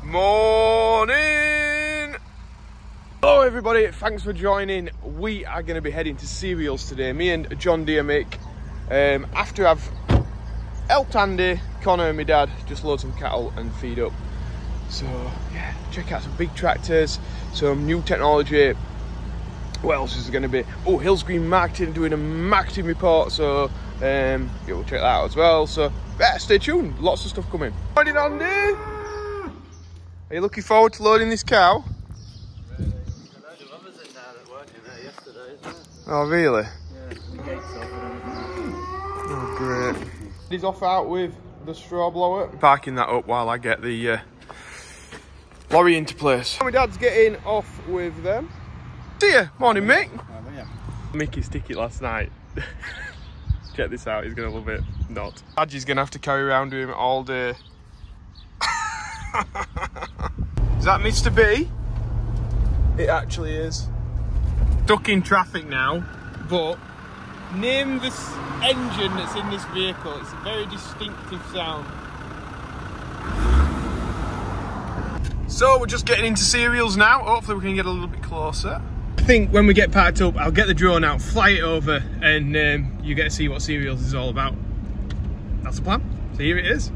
Morning! Hello everybody, thanks for joining. We are going to be heading to cereals today, me and John Deere Mick. After I've helped Andy, Connor and my dad just load some cattle and feed up. So yeah, check out some big tractors, some new technology. What else is there going to be? Oh, Hills Green Marketing doing a marketing report, so yeah, we'll check that out as well. So yeah, stay tuned, lots of stuff coming. Morning Andy! Are you looking forward to loading this cow? Oh really? Oh great. He's off out with the straw blower. Parking that up while I get the lorry into place. My dad's getting off with them. See ya. Morning Mick. Mickey's ticket last night. Check this out, he's gonna love it. Not. Adjie's gonna have to carry around with him all day. Is that Mr. B? It actually is. Stuck in traffic now, but name this engine that's in this vehicle. It's a very distinctive sound. So we're just getting into cereals now. Hopefully we can get a little bit closer. I think when we get packed up, I'll get the drone out, fly it over, and you get to see what cereals is all about. That's the plan. So here it is.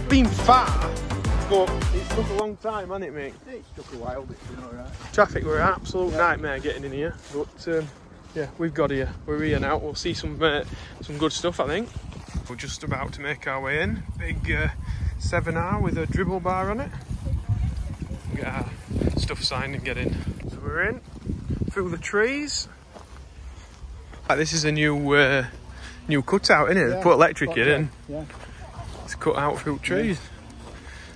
Been far, but it took a long time, hasn't it, mate? It took a while, but it's been alright. Traffic were an absolute nightmare getting in here, but yeah, we've got here. We're here now. We'll see some good stuff, I think. We're just about to make our way in. Big 7R with a dribble bar on it. We'll get our stuff signed and get in. So we're in through the trees. This is a new cutout, isn't it? Yeah, put electric in. Yeah. It's cut out through trees.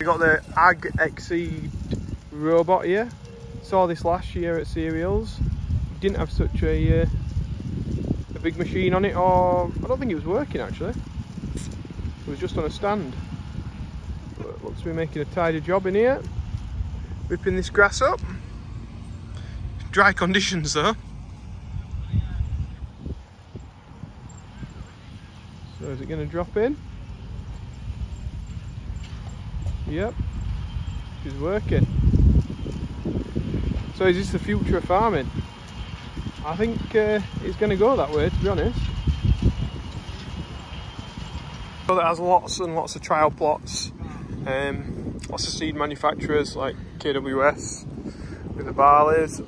We got the Ag Exceed robot here. Saw this last year at cereals. Didn't have such a big machine on it, or I don't think it was working actually. It was just on a stand. But it looks to be making a tidy job in here. Ripping this grass up. Dry conditions though. So is it going to drop in? Yep, she's working. So is this the future of farming? I think it's going to go that way, to be honest. So that has lots and lots of trial plots. Lots of seed manufacturers like KWS with the barleys,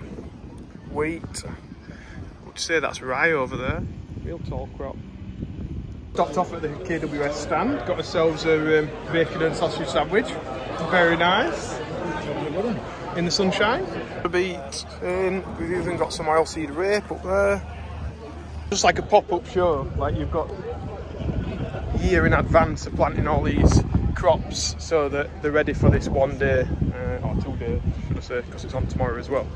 wheat. Would you say that's rye over there? Real tall crop. Stopped off at the KWS stand, got ourselves a bacon and sausage sandwich. Very nice. In the sunshine. A beet, we've even got some oilseed rape up there. Just like a pop-up show, like you've got a year in advance of planting all these crops so that they're ready for this one day, or 2 days, should I say, because it's on tomorrow as well.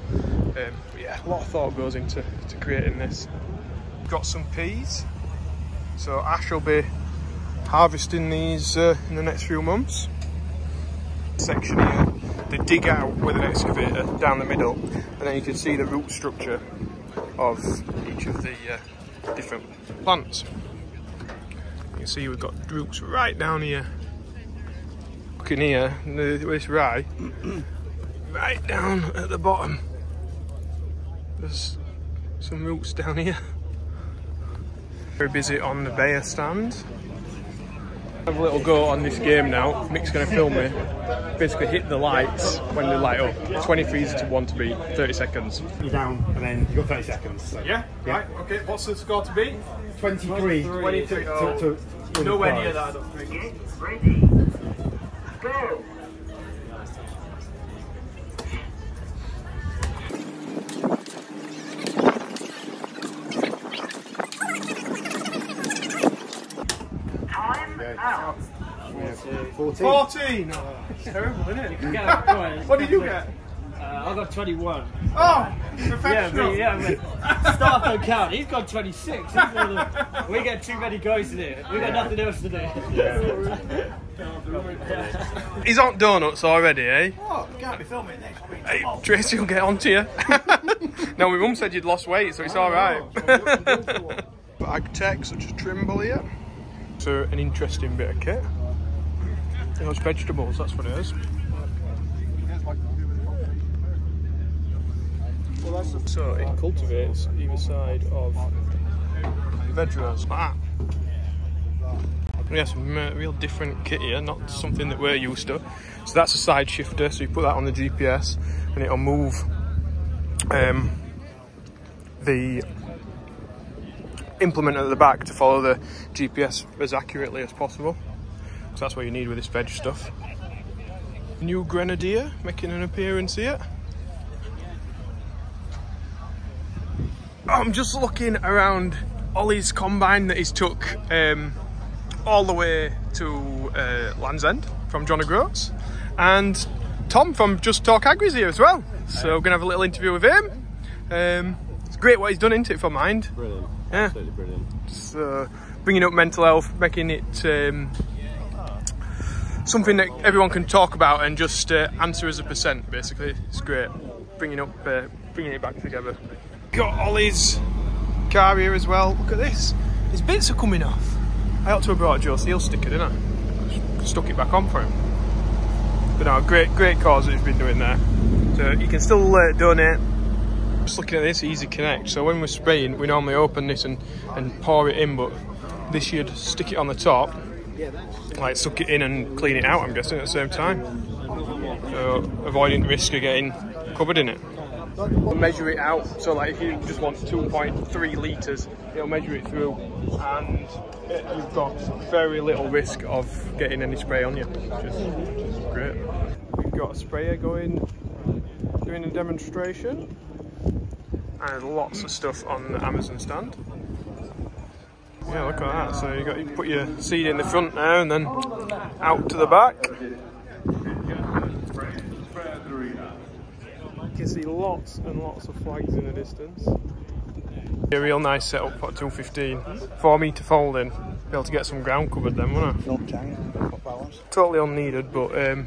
But yeah, a lot of thought goes into creating this. Got some peas. So Ash will be harvesting these in the next few months. Section here, they dig out with an excavator down the middle, and then you can see the root structure of each of the different plants. You can see we've got roots right down here. Look in here, this rye, right down at the bottom. There's some roots down here. Very busy on the Bayer stand. Have a little go on this game now. Mick's going to film me. Basically hit the lights when they light up. 23 to 1 to beat, 30 seconds. You're down and then you've got 30 seconds. So. Yeah? Right, okay. What's the score to beat? 23. 23. To nowhere near that, I don't think. Ready, go! Out. 14. 14! Oh, that's terrible, isn't it? What did you get? I got 21. Oh! Professional! Staff don't count. He's got 26. We get too many goes in here. We got nothing else to do. He's on donuts already, eh? Oh, you can't be filming next week. Hey, Tracy will get onto you. No, my mum said you'd lost weight, so it's alright. Ag tech, such as Trimble here. So, an interesting bit of kit. Those vegetables, that's what it is. So, it cultivates either side of veg rows, like that. Yes, real different kit here, not something that we're used to. So that's a side shifter, so you put that on the GPS and it'll move the implement at the back to follow the GPS as accurately as possible. So that's what you need with this veg stuff. New Grenadier making an appearance here. I'm just looking around Ollie's combine that he's took all the way to Land's End from John O'Groats, and Tom from Just Talk Agri's here as well. So we're gonna have a little interview with him. It's great what he's done, isn't it, for Mind? Brilliant, yeah. Absolutely brilliant. So bringing up mental health, making it something that everyone can talk about and just answer as a percent. Basically, it's great. Bringing it back together. Got Ollie's car here as well. Look at this. His bits are coming off. I ought to have brought a Joe Seal sticker, didn't I? Stuck it back on for him. But no, great cause that he's been doing there. So you can still donate. Just looking at this, Easy Connect. So when we're spraying, we normally open this and pour it in, but this you'd stick it on the top, like suck it in and clean it out, I'm guessing, at the same time. So avoiding the risk of getting covered in it. We'll measure it out, so like if you just want 2.3 litres, it'll measure it through, and you've got very little risk of getting any spray on you, which is great. We've got a sprayer doing a demonstration, and lots of stuff on the Amazon stand. Yeah, look at that. So you put your seed in the front now, and then out to the back. You can see lots and lots of flags in the distance. A real nice setup for 215. 4 metre folding. Be able to get some ground covered then, won't it? Totally unneeded, but it'd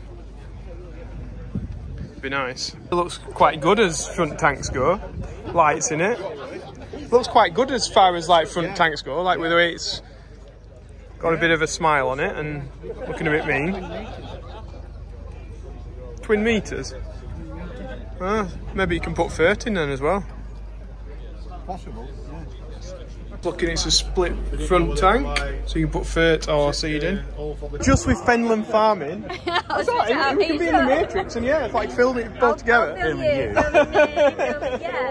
be nice. It looks quite good as front tanks go. Lights in it. Looks quite good as far as like front tanks go, like with the way it's got a bit of a smile on it and looking a bit mean. Twin meters. Maybe you can put 30 in then as well. Possible, yeah. Looking, it's a split front tank, so you can put 30 or seed in. Just with Fenland farming, we can be in the Matrix and yeah, it's like film it both together.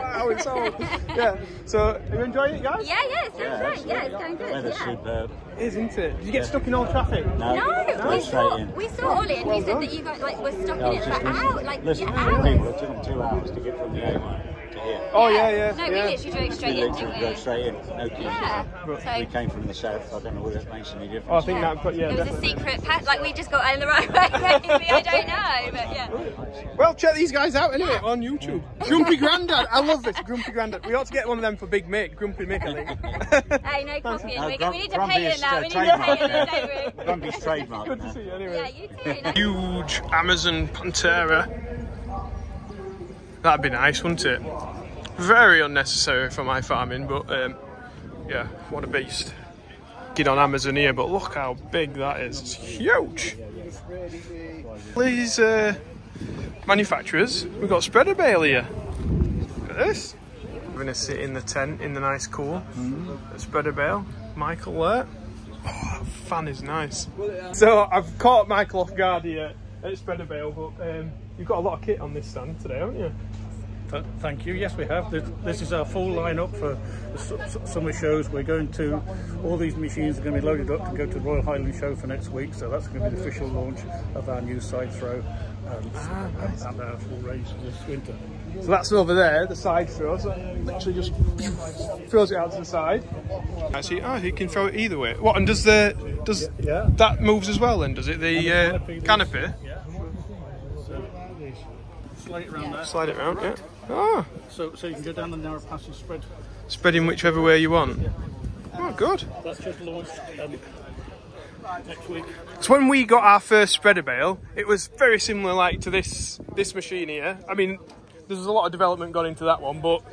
Wow, it's all, yeah. So, are you enjoying it, guys? Yeah, it's going good. It's going good. Weather's superb. It is, isn't it? Did you get stuck in all traffic? No, we saw Ollie and he said that you guys were stuck in it for hours, like hours. It took them 2 hours to get from the A1 to here. Oh yeah. No, we literally drove straight in, didn't we? Drove straight in, no queues. Yeah. So we came from the south. I don't know whether that makes any difference. Oh, I think that, but yeah, it was definitely. a secret path, like we just got in the right way, maybe, I don't know, but yeah. Well, check these guys out anyway on YouTube. Grumpy Grandad, I love this, Grumpy Grandad. We ought to get one of them for Big Mick, Grumpy Mick, I think. Hey, no copying, we need to Grumpy pay him is, now, we need to pay him, don't we? Grumpy's trademark. Good to see you anyway. Yeah, you too. Huge Amazon Pantera. That'd be nice, wouldn't it? Very unnecessary for my farming, but yeah, what a beast. Get on Amazon here, but look how big that is. It's huge. These manufacturers, we've got spreader bale here. Look at this. We're going to sit in the tent in the nice cool spreader bale. Michael there. Oh, that fan is nice. So I've caught Michael off guard here at Spreader Bale, but you've got a lot of kit on this stand today, haven't you? Thank you. Yes, we have. This is our full lineup for the summer shows. We're going to, all these machines are going to be loaded up to go to the Royal Highland Show for next week. So that's going to be the official launch of our new side throw and our full race this winter. So that's over there, the side throw. So it literally just throws it out to the side. I see. Oh, you can throw it either way. What? And does that moves as well? Then does it the canopy? Yeah. So slide it around there. Slide it around. Yeah. Oh. So you can go down the narrow passage spread. Spreading whichever way you want. Yeah. Oh, good. That's just launched next week. So when we got our first spreader bale, it was very similar like to this machine here. I mean, there's a lot of development gone into that one, but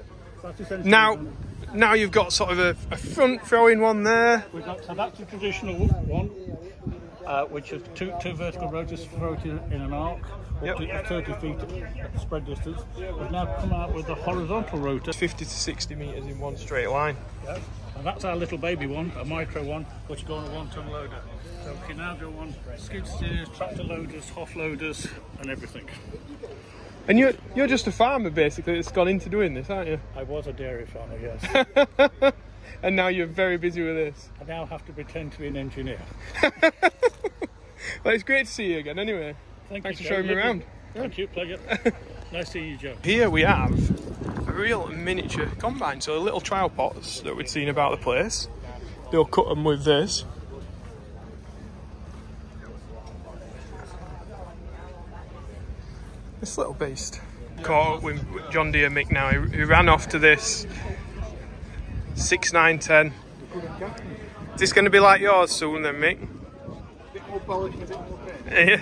now you've got sort of a front throwing one there. So that's the traditional one, which is two vertical rotors thrown in an arc. Up to 30 feet at the spread distance. We've now come out with a horizontal rotor. 50 to 60 metres in one straight line. Yeah. And that's our little baby one, a micro one, which go on a 1-ton loader. So we can now go on skid steers, tractor loaders, Hoff loaders and everything. And you're just a farmer basically that's gone into doing this, aren't you? I was a dairy farmer, yes. And now you're very busy with this. I now have to pretend to be an engineer. Well, it's great to see you again anyway. Thanks for showing me around. Thank you, pleasure. Nice seeing you, Joe. Here we have a real miniature combine, so little trial pots that we'd seen about the place. They'll cut them with this. This little beast. Caught up with John Deere Mick now, who ran off to this 6.910. Is this going to be like yours soon then, Mick? Yeah.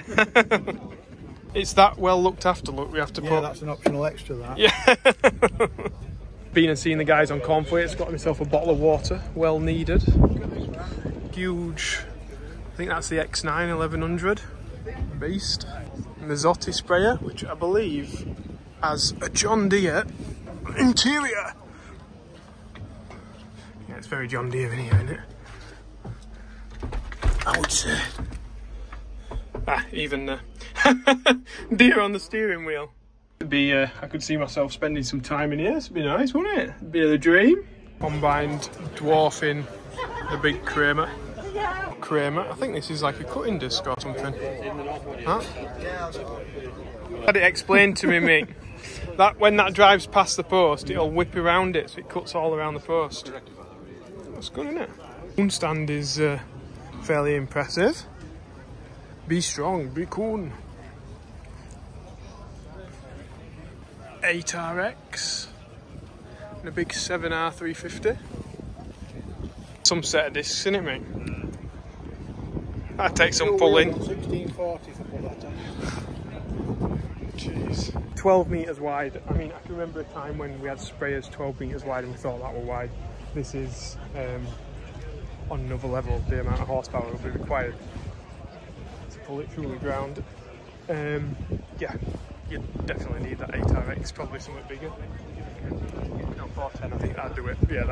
It's that well looked after look we have to put. Yeah, that's an optional extra, that. Yeah. Been and seen the guys on Cornflake's, got myself a bottle of water, well needed. Huge, I think that's the X9 1100 beast. Mazzotti sprayer, which I believe has a John Deere interior. Yeah, it's very John Deere in here, isn't it? I would say. Even deer on the steering wheel. It'd be, I could see myself spending some time in here. It'd be nice, wouldn't it? It'd be the dream. Combined dwarfing the big Kramer. I think this is like a cutting disc or something. Huh? Had it explained to me, Mick, that when that drives past the post, it'll whip around it, so it cuts all around the post. That's good, isn't it? Moon stand is fairly impressive. Be strong, be cool. 8RX and a big 7R350. Some set of discs in it, mate. That takes some pulling. 1640 to pull that on. Jeez. 12 metres wide. I mean, I can remember a time when we had sprayers 12 metres wide and we thought that were wide. This is on another level, the amount of horsepower will be required to pull it through the ground. Yeah, you definitely need that 8RX, probably something bigger. No, 410, I think that'd do it. Yeah,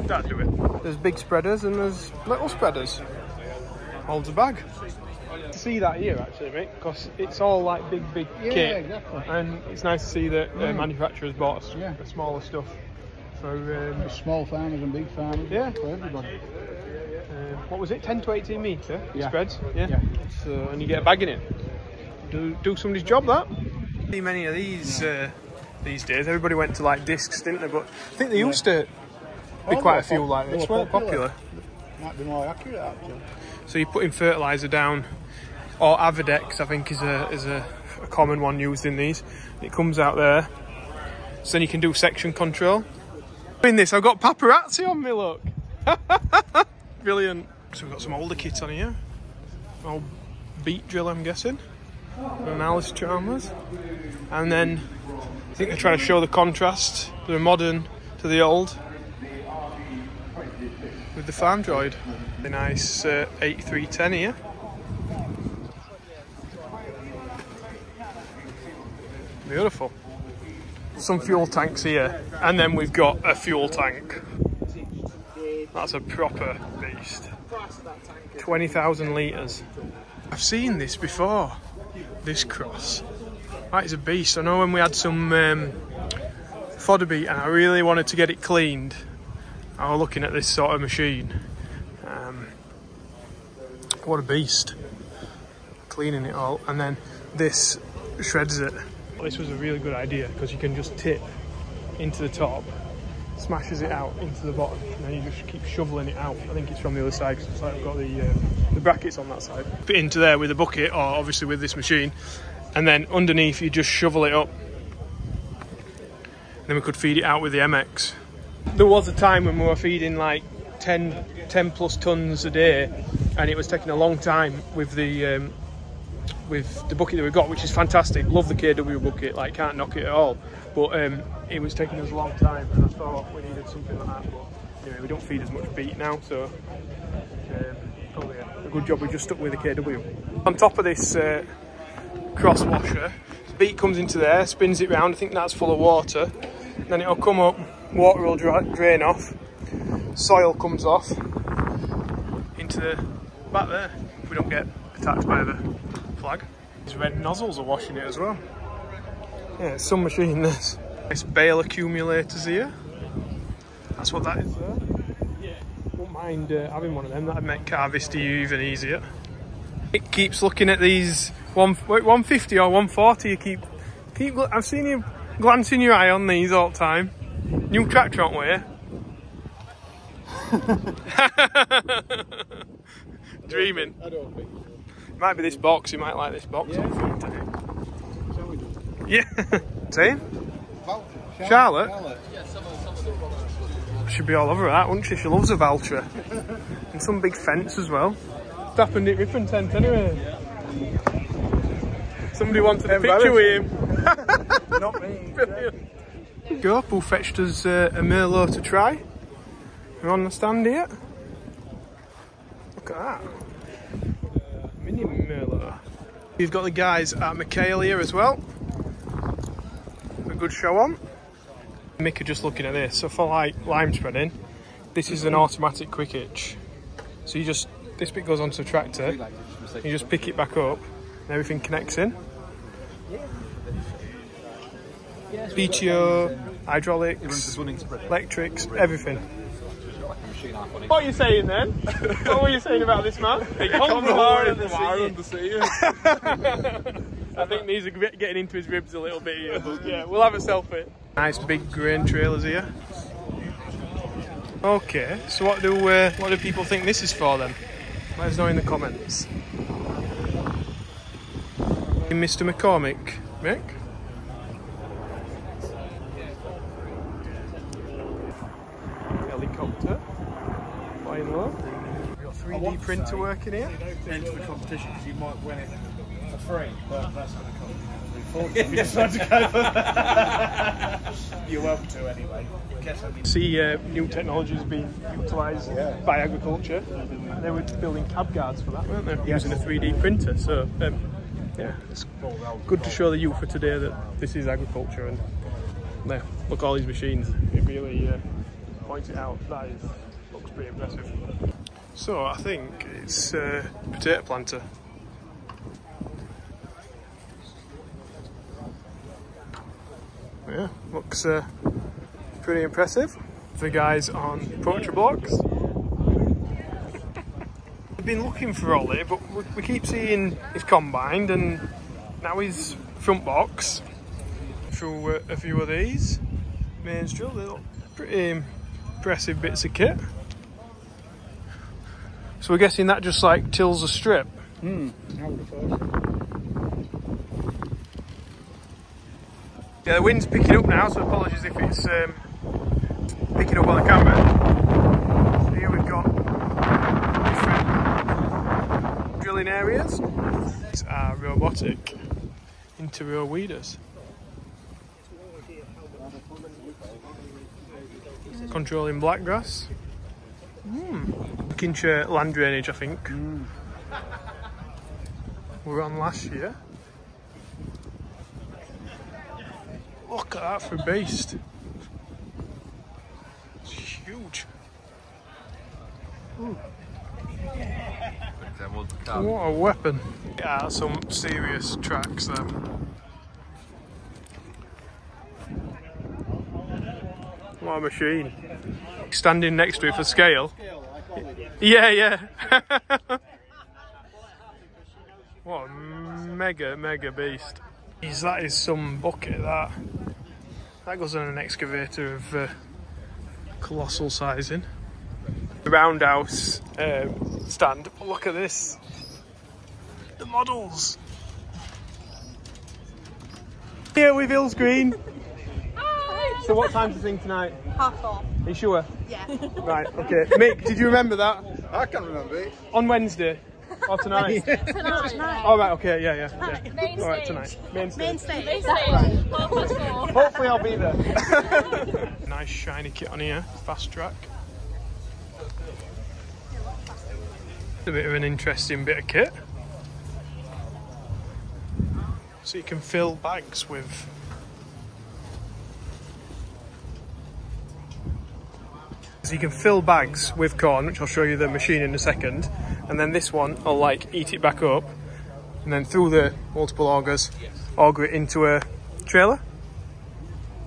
that'd do it. There's big spreaders and there's little spreaders. Holds a bag. See that here actually, mate, because it's all like big kit, exactly. And it's nice to see that manufacturers bought the smaller stuff for small farmers and big farmers. Yeah, for everybody. What was it? 10 to 18 metre spreads. Yeah. So, and you get a bag in it. Do somebody's job that. See many of these days. Everybody went to like discs, didn't they? But I think they used to be quite a few like this. Weren't popular. Might be more accurate actually. So you're putting fertiliser down, or Avadex, I think is a common one used in these. It comes out there, so then you can do section control. In this, I've got paparazzi on me. Look, brilliant. So we've got some older kits on here. Old beat drill, I'm guessing, and Alice Chalmers, and then I think they're trying to show the contrast, the modern to the old, with the farm droid. The nice 8310 here. Beautiful. Some fuel tanks here, and then we've got a fuel tank. That's a proper beast. 20,000 litres. I've seen this before, this cross. That is a beast. I know when we had some fodder beat and I really wanted to get it cleaned, I was looking at this sort of machine. What a beast. Cleaning it all, and then this shreds it. This was a really good idea because you can just tip into the top, smashes it out into the bottom, and then you just keep shoveling it out. I think it's from the other side because I've got the brackets on that side. Put it into there with a bucket, or obviously with this machine, and then underneath you just shovel it up. Then we could feed it out with the MX. There was a time when we were feeding like 10 plus tons a day, and it was taking a long time with the bucket that we got, which is fantastic. Love the KW bucket, like can't knock it at all. But it was taking us a long time, and I thought we needed something like that. But anyway, we don't feed as much beet now, so probably a good job we just stuck with the KW. On top of this cross washer, the beet comes into there, spins it round. I think that's full of water. Then it'll come up, water will drain off, soil comes off into the back there. If we don't get attacked by the flag. These red nozzles are washing it as well. Yeah, it's some machine this. Nice bale accumulators here. That's what that is there. Wouldn't mind having one of them. That'd make harvesting even easier. It keeps looking at these 150 or 140. You keep. I've seen you glancing your eye on these all the time. New tractor, aren't we? Dreaming. I don't think so. Might be this box. You might like this box. Yeah. Shall we do it? Yeah. Same. Charlotte. She'd be all over that, wouldn't she? She loves a Valtra. And some big fence as well. It's happened at Rippon tent anyway. Somebody wanted a picture with him. Not me. Brilliant. Go up, who fetched us a Merlot to try. We're on the stand here. Look at that. Mini Merlot. You've got the guys at McHale here as well. A good show on. Mick are just looking at this. So for like lime spreading, this is an automatic quick hitch. So you just, this bit goes onto the tractor, you just pick it back up and everything connects in. BTO, hydraulics, electrics, everything. What are you saying then? What were you saying about this man? He comes from Ireland to see you. I think these are getting into his ribs a little bit here, but yeah, we'll have a selfie. Nice big grain trailers here. Okay, so what do people think this is for then? Let us know in the comments. Mr. McCormick, Mick? Helicopter. Flying low. We've got 3D printer working here. Enter the competition because you might win it for free, but that's going to cost if you decide to go for that. You're welcome to anyway. See new technologies being utilised by agriculture. They were building cab guards for that, weren't they? Using a 3D printer. So yeah, it's good to show the youth for today that this is agriculture. And yeah, look at all these machines. It really points it out. That looks pretty impressive. So I think it's potato planter. Yeah, looks pretty impressive. The guys on Quadtrac blocks. We've been looking for Ollie, but we keep seeing his combined and now his front box. Through a few of these mains drill, they look pretty impressive bits of kit. So we're guessing that just like tills a strip. I would have thought. Yeah, the wind's picking up now, so apologies if it's picking up on the camera. So here we've got different drilling areas. These are robotic inter-row weeders. Controlling blackgrass. Lincolnshire land drainage, I think. We were on last year. Look at that for a beast. It's huge. Ooh. What a weapon. Yeah, some serious tracks there. What a machine. Standing next to it for scale. Yeah, yeah. What a mega beast. Jeez, that is some bucket, that. That goes on an excavator of colossal sizing. The roundhouse stand. Oh, look at this. The models. Here with Hills Green. Hi. So what time do you think tonight? 4:30. Are you sure? Yeah. Right, okay. Mick, did you remember that? I can remember it. On Wednesday? Or tonight? Tonight. Oh, right, okay, yeah. Main All right, stage. tonight. Main stage. Main stage. 4:30. Hopefully I'll be there. Nice shiny kit on here, fast track. A bit of an interesting bit of kit. So you can fill bags with corn, which I'll show you the machine in a second, and then this one I'll like eat it back up, and then through the multiple augers, auger it into a trailer.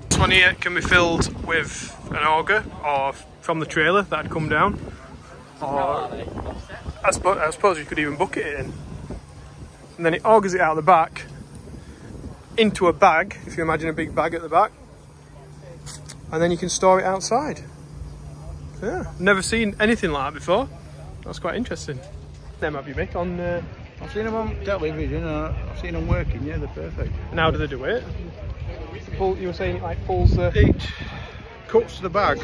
This one here can be filled with an auger, or from the trailer that had come down, or I suppose you could even bucket it in, and then it augers it out the back into a bag, if you imagine a big bag at the back, and then you can store it outside. Yeah, never seen anything like that before. That's quite interesting. Them have you, Mick, on... I've seen them on television, I've seen them working, yeah, they're perfect. And how do they do it? You were saying it like pulls the... It cuts the bag,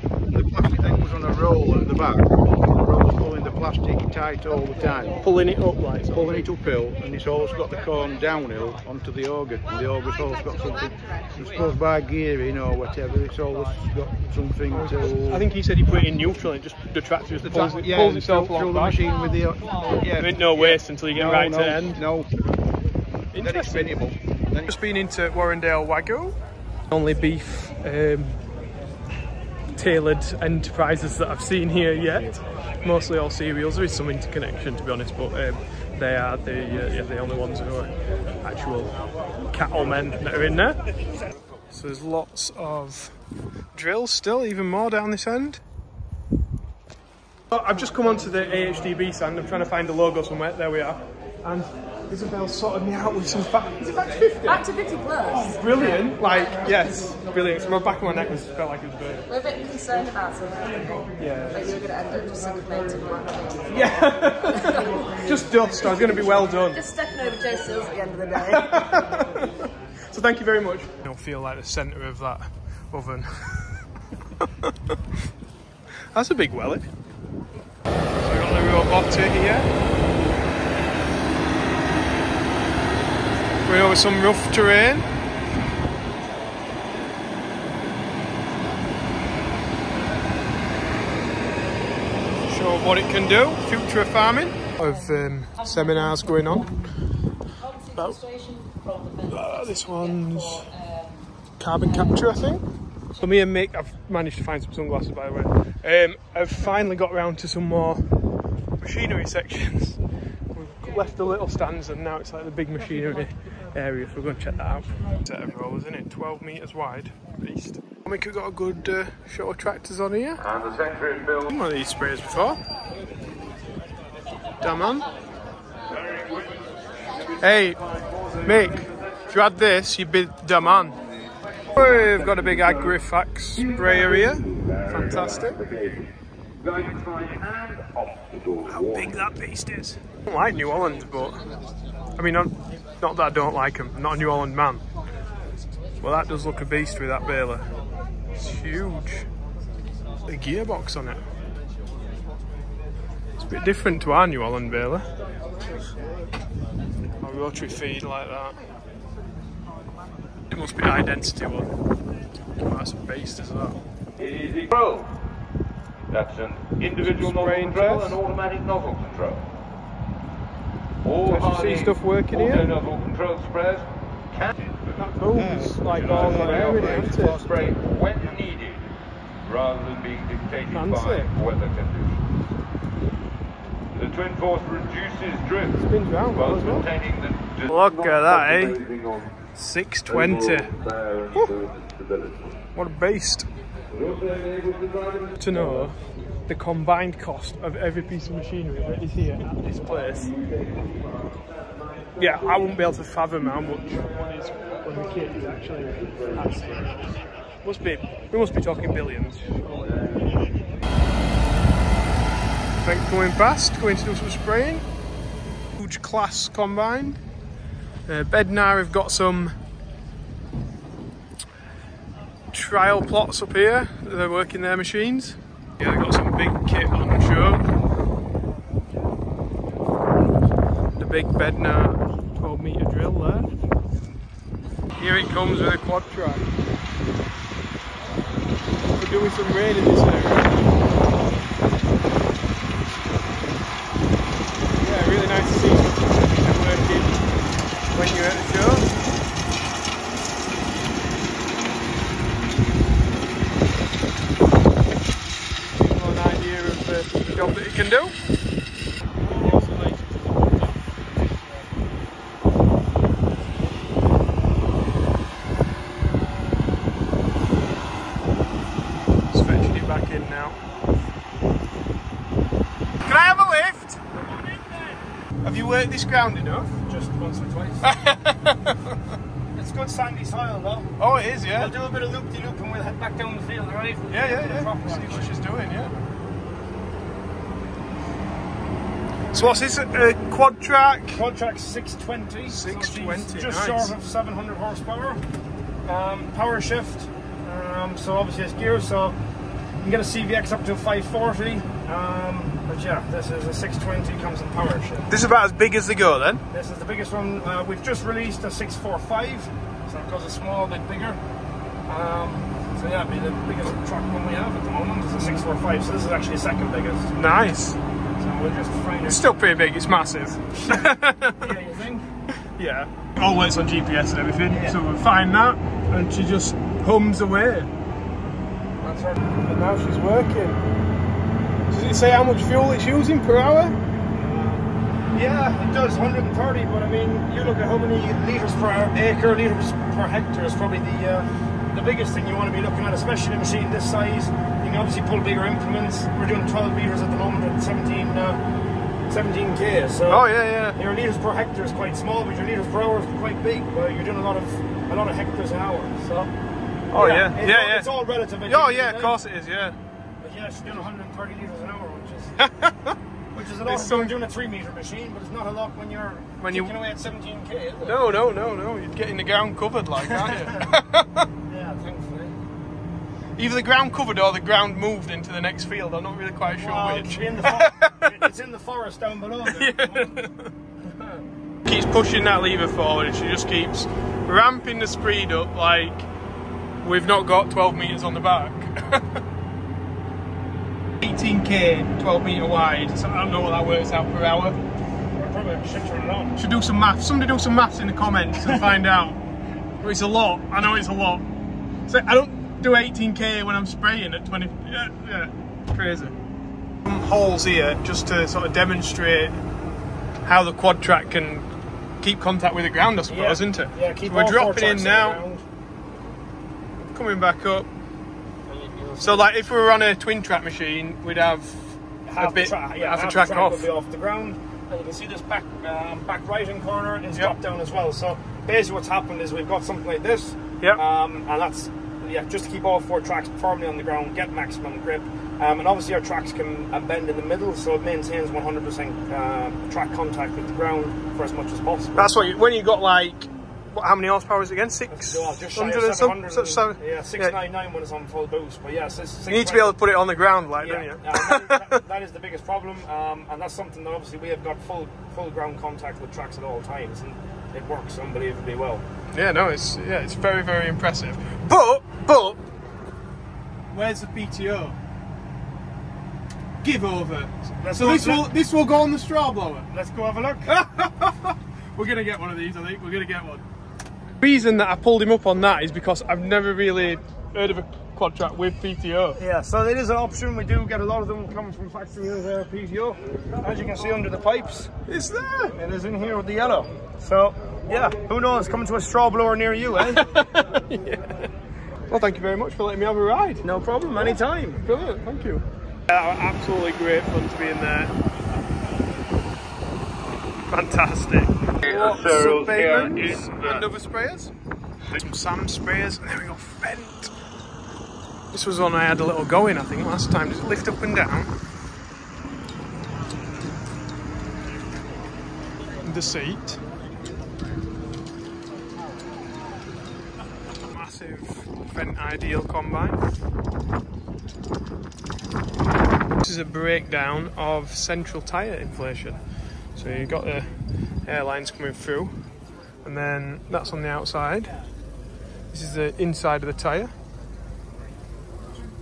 the plastic thing was on a roll at the back. The roll's pulling the plastic tight all the time. Pulling it up like so. Pulling it uphill, and it's always got the corn downhill onto the auger, and the auger's always got something, I suppose by gearing or whatever, it's always got something to... I think he said he put it in neutral and just the tractor just pulls itself along through the the machine with the... Yeah, there ain't no waste until you get right to the end. No, then it's spinnable. Just been into Warrendale Wagyu. Only beef tailored enterprises that I've seen here yet. Mostly all cereals. There is some interconnection, to be honest, but they are the only ones who are actual cattlemen that are in there. So there's lots of drills still, even more down this end. I've just come onto the AHDB stand. I'm trying to find the logo somewhere. There we are. And Isabel sorted me out with some back to 50? Back to 50 plus. Brilliant. Like, yes, brilliant. So my back of my neck was felt like it was good. We're a bit concerned about something. Yeah. Like you were going to end up just suffocating one. Yeah. Just dust. I was going to be well done. Just stepping over Joe Sills at the end of the day. So thank you very much. I don't feel like the centre of that oven. That's a big welly. So we've got the robot here. We're over some rough terrain. Show what it can do. Future of farming. Of seminars going on. About this one's carbon capture, I think. So me and Mick, I've managed to find some sunglasses, by the way. I've finally got round to some more machinery sections. We've left the little stands and now it's like the big machinery area, so we're going to check that out. Set of rollers, isn't it? 12 metres wide, beast. Mick, we've got a good show of tractors on here. And the centre is built. One of these sprays before. Damn man. Hey, Mick, if you had this, you'd be the man. We've got a big Agrifax sprayer here. Fantastic. How big that beast is. I don't like New Holland, but I mean, not that I don't like them. I'm not a New Holland man. Well, that does look a beast with that baler. It's huge. The gearbox on it. It's a bit different to our New Holland baler. A rotary feed like that. It must be high density one. Oh, that's a beast as well. Easy control. That's an individual nozzle control and automatic nozzle control. All Can you see stuff working here? nozzle control sprays can That booms like all the air in it, isn't it? spray when needed, rather than being dictated Fancy. by weather conditions. The twin force reduces drift. Spins round well as well. Maintaining the Look at that, eh? 620. What a beast. To know the combined cost of every piece of machinery that is here at this place. Yeah, I wouldn't be able to fathom how much money is when the kit is actually at stake. We must be talking billions. Think going past, going to do some spraying. Huge class combine. Bednar have got some trial plots up here. They're working their machines. Yeah, they've got some big kit on show. The big Bednar 12-metre drill there. Here it comes with a Quadtrac. We're doing some rain in this area. Yeah, really nice to see them working when you're at the show. Give you an idea of the job that it can do. Just fetching it back in now. Can I have a lift? Have you worked this ground enough? Just once or twice. It's good sandy soil though. Oh, it is, yeah. We'll do a bit of loop-de-loop and we'll head back down the field, alright? Yeah. See what she's doing, yeah. So what's this? Quadtrac? Quadtrac 620. 620, so just nice. short of 700 horsepower. Power shift. So obviously it's gears, so you can get a CVX up to 540. But yeah, this is a 620, comes in power shift. This is about as big as they go then? This is the biggest one. We've just released a 645, so it goes a small bit bigger. So yeah, it'd be the biggest truck one we have at the moment is a 645, so this is actually the second biggest. Nice. So we'll just find It's still pretty big, it's massive. Yeah, you think? Yeah. All works on GPS and everything, so we'll find that, and she just hums away. That's her. And now she's working. Does it say how much fuel it's using per hour? Yeah, it does, 130, but I mean, you look at how many litres per acre, litres per hectare is probably the biggest thing you want to be looking at, especially a machine this size. You can obviously pull bigger implements. We're doing 12 litres at the moment at 17k, so oh yeah. your litres per hectare is quite small, but your litres per hour is quite big. Well, you're doing a lot of hectares an hour, so. Oh yeah. It's all relative. Oh yeah, of course it is, yeah. But yeah, she's doing 130 litres an hour, which is a lot when you're doing a 3-metre machine, but it's not a lot when you're ticking away at 17k, is it? No, you're getting the ground covered like, aren't you? Yeah, thankfully. Either the ground covered or the ground moved into the next field, I'm not really quite sure which. It's in the forest down below there. Keeps pushing that lever forward and she just keeps ramping the speed up like we've not got 12 metres on the back. 18k, 12 metre wide, so I don't know what that works out per hour. Probably a shit turn it on. Should do some maths. Somebody do some maths in the comments and find out. It's a lot, I know it's a lot. So I don't do 18k when I'm spraying at 20, yeah, crazy. Some holes here just to sort of demonstrate how the Quadtrac can keep contact with the ground, I suppose, isn't it? Yeah, keep so we're dropping in now. Around. Coming back up. So like if we were on a twin track machine, we'd have half the track off. Would be off the ground. And you can see this back right hand corner is dropped down as well. So basically what's happened is we've got something like this. And that's just to keep all 4 tracks firmly on the ground, get maximum grip. And obviously our tracks can bend in the middle, so it maintains 100% track contact with the ground for as much as possible. That's what when you got like, how many horsepower is it again? 600 just shy of 700. Yeah, 699 when it's on full boost. But yeah, you need to be able to put it on the ground, like, don't you? That is the biggest problem, and that's something that obviously we have got full ground contact with tracks at all times, and it works unbelievably well. Yeah, no, it's very, very impressive. But where's the PTO? Give over. This will go on the straw blower. Let's go have a look. We're gonna get one of these, I think. We're gonna get one. The reason that I pulled him up on that is because I've never really heard of a Quadtrac with PTO. Yeah, so it is an option. We do get a lot of them coming from factory with PTO. As you can see under the pipes. Is there? It is in here with the yellow. So, yeah, who knows? Coming to a straw blower near you, eh? Yeah. Well, thank you very much for letting me have a ride. No problem, anytime. Brilliant, thank you. Absolutely great fun to be in there. Fantastic. Lots of Batemans and other sprayers. Some Sam sprayers, and there we go, Fent. This was one I had a little go in, I think, last time. Just lift up and down. The seat. Massive Fent Ideal combine. This is a breakdown of central tyre inflation. So you've got the airlines coming through, and then that's on the outside. This is the inside of the tyre.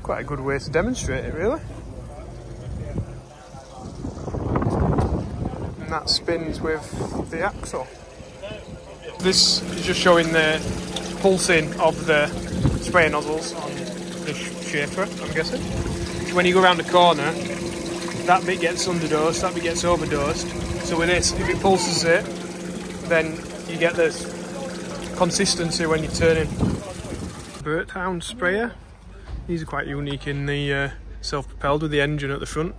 Quite a good way to demonstrate it, really. And that spins with the axle. This is just showing the pulsing of the spray nozzles on the Schaefer, I'm guessing. So when you go around the corner, that bit gets underdosed, that bit gets overdosed. So with this, if it pulses it, then you get this consistency when you're turning. Burt Hound sprayer. These are quite unique in the self-propelled with the engine at the front.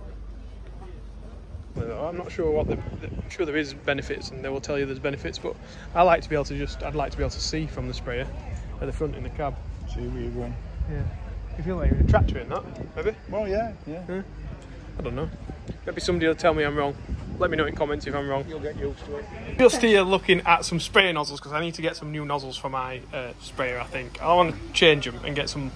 I'm not sure what I'm sure there is benefits, and they will tell you there's benefits, but I'd like to be able to see from the sprayer at the front in the cab. See where you're going. Yeah. You feel like you're in a tractor in that, maybe? Well, yeah. I don't know. Maybe somebody will tell me I'm wrong. Let me know in comments if I'm wrong. You'll get used to it. Just here looking at some spray nozzles, because I need to get some new nozzles for my sprayer, I think. I want to change them and get some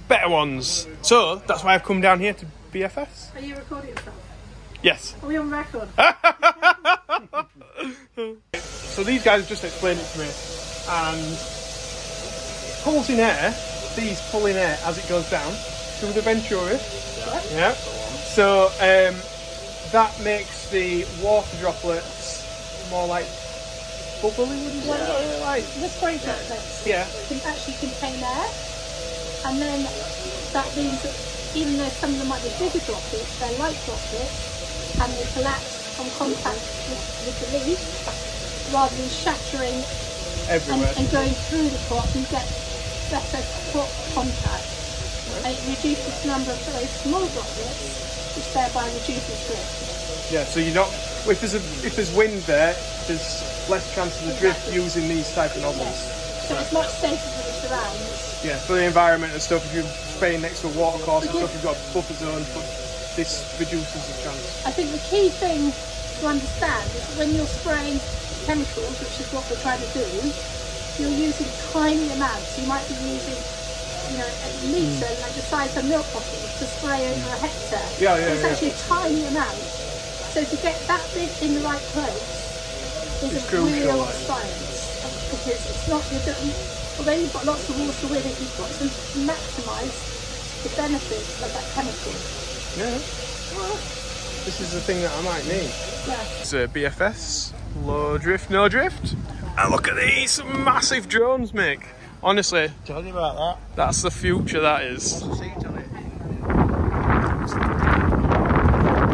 better ones. So that's why I've come down here to BFS. Are you recording yourself? Yes. Are we on record? So these guys have just explained it to me, and pulls in air, these pull in air as it goes down through the venturi. Yeah. So that makes the water droplets more like bubbly, would you say? Like the spray droplets can actually contain air, and then that means that even though some of them might be bigger droplets, they're light droplets, and they collapse on contact with the leaf rather than shattering everywhere and going through the crop. You get better crop contact, and it reduces the number of very small droplets, which thereby reduces drift. Yeah, so you're not, if there's wind there, there's less chance of the drift using these type of nozzles. So it's much safer for the surrounds. Yeah, for the environment and stuff. If you're spraying next to a water course and stuff, you've got buffer zones, but this reduces the chance. I think the key thing to understand is that when you're spraying chemicals, which is what we're trying to do, you're using tiny amounts. You might be using, a litre, like the size of a milk bottle, to spray over a hectare. It's actually a tiny amount. So to get that bit in the right place is a real science, because it's not, although you've got lots of water with it, you've got to maximise the benefits of that chemical. Yeah. This is the thing that I might need. Yeah. It's a BFS, low drift, no drift. And look at these massive drones, Mick. Honestly, tell you about that. That's the future, that is. What's the seat on it?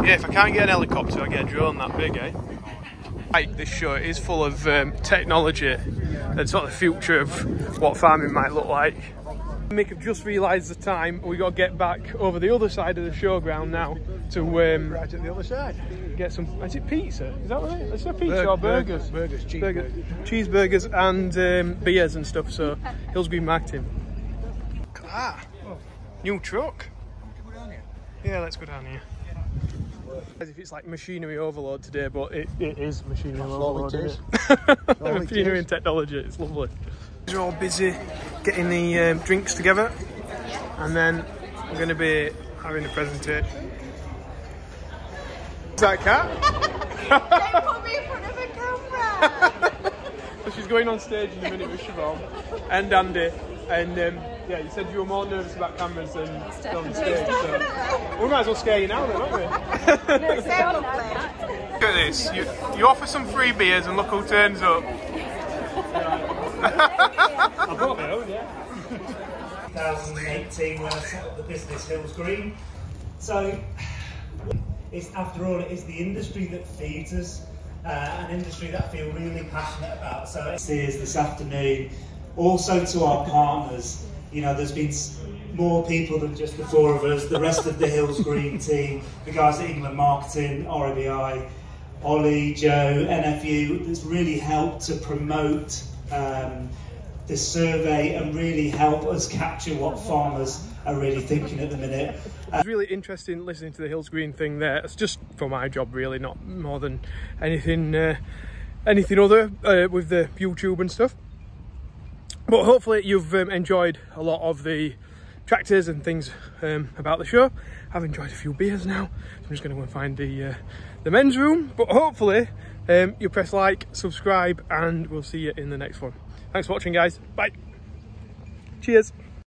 Yeah, if I can't get an helicopter, I get a drone that big, eh? Like this show, it is full of technology and sort of the future of what farming might look like. Mick have just realised the time. We got to get back over the other side of the showground now to right at the other side. Get some. Is it pizza? Is that right? Is it pizza or burgers? Burgers, cheeseburgers, and beers and stuff. So Hillsby Marketing. Look at that. New truck. Yeah, let's go down here. As if it's like machinery overload today, but it is machinery overload. It is. Machinery and technology. It's lovely. We're all busy getting the drinks together, and then we're going to be having a presentation. Is that a cat? Don't put me in front of a camera! So she's going on stage in a minute with Siobhan and Andy, and yeah, you said you were more nervous about cameras than on stage, so we might as well scare you now then, aren't we? Look at this, you offer some free beers and look who turns up. I brought my own, yeah. 2018 when I set up the business Hills Green. So, it's, after all, it is the industry that feeds us, an industry that I feel really passionate about. So here's this afternoon, also to our partners. You know, there's been more people than just the four of us, the rest of the Hills Green team, the guys at England Marketing, RBI, Ollie, Joe, NFU, that's really helped to promote this survey and really help us capture what farmers are really thinking at the minute. It's really interesting listening to the Hills Green thing there. It's just for my job really, not more than anything other with the YouTube and stuff. But hopefully you've enjoyed a lot of the tractors and things about the show. I've enjoyed a few beers now, so I'm just going to go and find the men's room. But hopefully you press like, subscribe, and we'll see you in the next one. Thanks for watching, guys. Bye. Cheers.